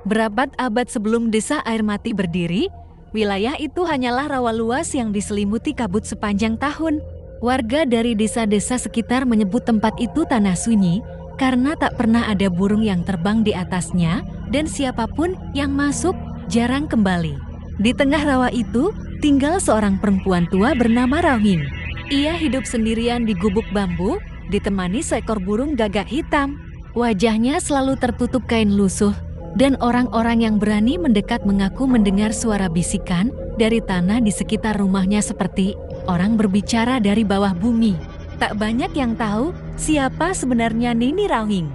Berabad-abad sebelum desa Air Mati berdiri, wilayah itu hanyalah rawa luas yang diselimuti kabut sepanjang tahun. Warga dari desa-desa sekitar menyebut tempat itu tanah sunyi karena tak pernah ada burung yang terbang di atasnya dan siapapun yang masuk jarang kembali. Di tengah rawa itu tinggal seorang perempuan tua bernama Rawing. Ia hidup sendirian di gubuk bambu, ditemani seekor burung gagak hitam. Wajahnya selalu tertutup kain lusuh, dan orang-orang yang berani mendekat mengaku mendengar suara bisikan dari tanah di sekitar rumahnya seperti orang berbicara dari bawah bumi. Tak banyak yang tahu siapa sebenarnya Nini Rawing.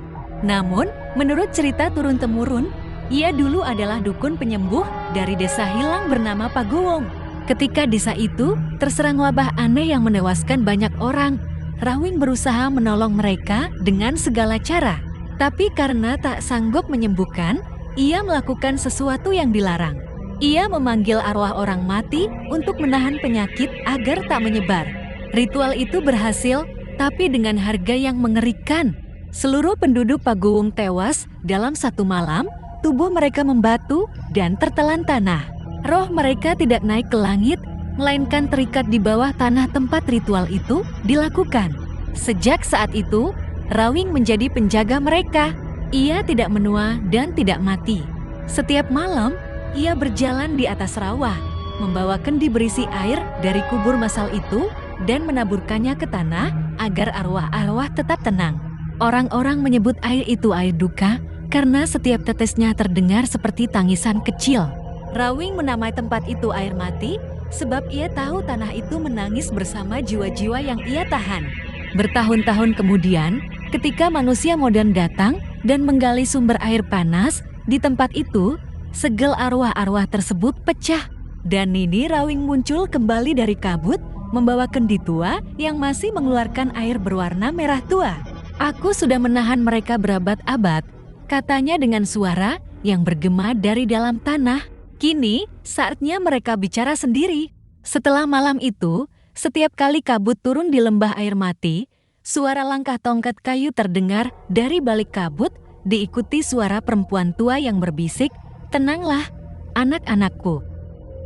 Namun, menurut cerita turun-temurun, ia dulu adalah dukun penyembuh dari desa hilang bernama Paguwong. Ketika desa itu terserang wabah aneh yang menewaskan banyak orang, Rawing berusaha menolong mereka dengan segala cara. Tapi karena tak sanggup menyembuhkan, ia melakukan sesuatu yang dilarang. Ia memanggil arwah orang mati untuk menahan penyakit agar tak menyebar. Ritual itu berhasil, tapi dengan harga yang mengerikan. Seluruh penduduk Paguwong tewas dalam satu malam, tubuh mereka membatu dan tertelan tanah. Roh mereka tidak naik ke langit, melainkan terikat di bawah tanah tempat ritual itu dilakukan. Sejak saat itu, Rawing menjadi penjaga mereka. Ia tidak menua dan tidak mati. Setiap malam, ia berjalan di atas rawa, membawa kendi berisi air dari kubur masal itu dan menaburkannya ke tanah agar arwah-arwah tetap tenang. Orang-orang menyebut air itu air duka karena setiap tetesnya terdengar seperti tangisan kecil. Rawing menamai tempat itu air mati sebab ia tahu tanah itu menangis bersama jiwa-jiwa yang ia tahan. Bertahun-tahun kemudian, ketika manusia modern datang dan menggali sumber air panas, di tempat itu, segel arwah-arwah tersebut pecah. Dan Nini Rawing muncul kembali dari kabut, membawa kendi tua yang masih mengeluarkan air berwarna merah tua. Aku sudah menahan mereka berabad-abad, katanya dengan suara yang bergema dari dalam tanah. Kini, saatnya mereka bicara sendiri. Setelah malam itu, setiap kali kabut turun di lembah Air Mati, suara langkah tongkat kayu terdengar dari balik kabut, diikuti suara perempuan tua yang berbisik, "Tenanglah, anak-anakku.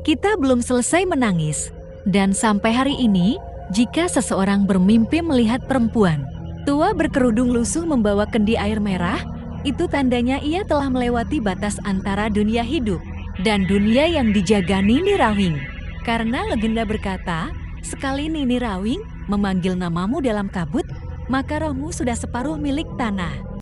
Kita belum selesai menangis." Dan sampai hari ini, jika seseorang bermimpi melihat perempuan tua berkerudung lusuh membawa kendi air merah, itu tandanya ia telah melewati batas antara dunia hidup dan dunia yang dijaga Nini Rawing. Karena legenda berkata, sekali Nini Rawing memanggil namamu dalam kabut, maka rohmu sudah separuh milik tanah.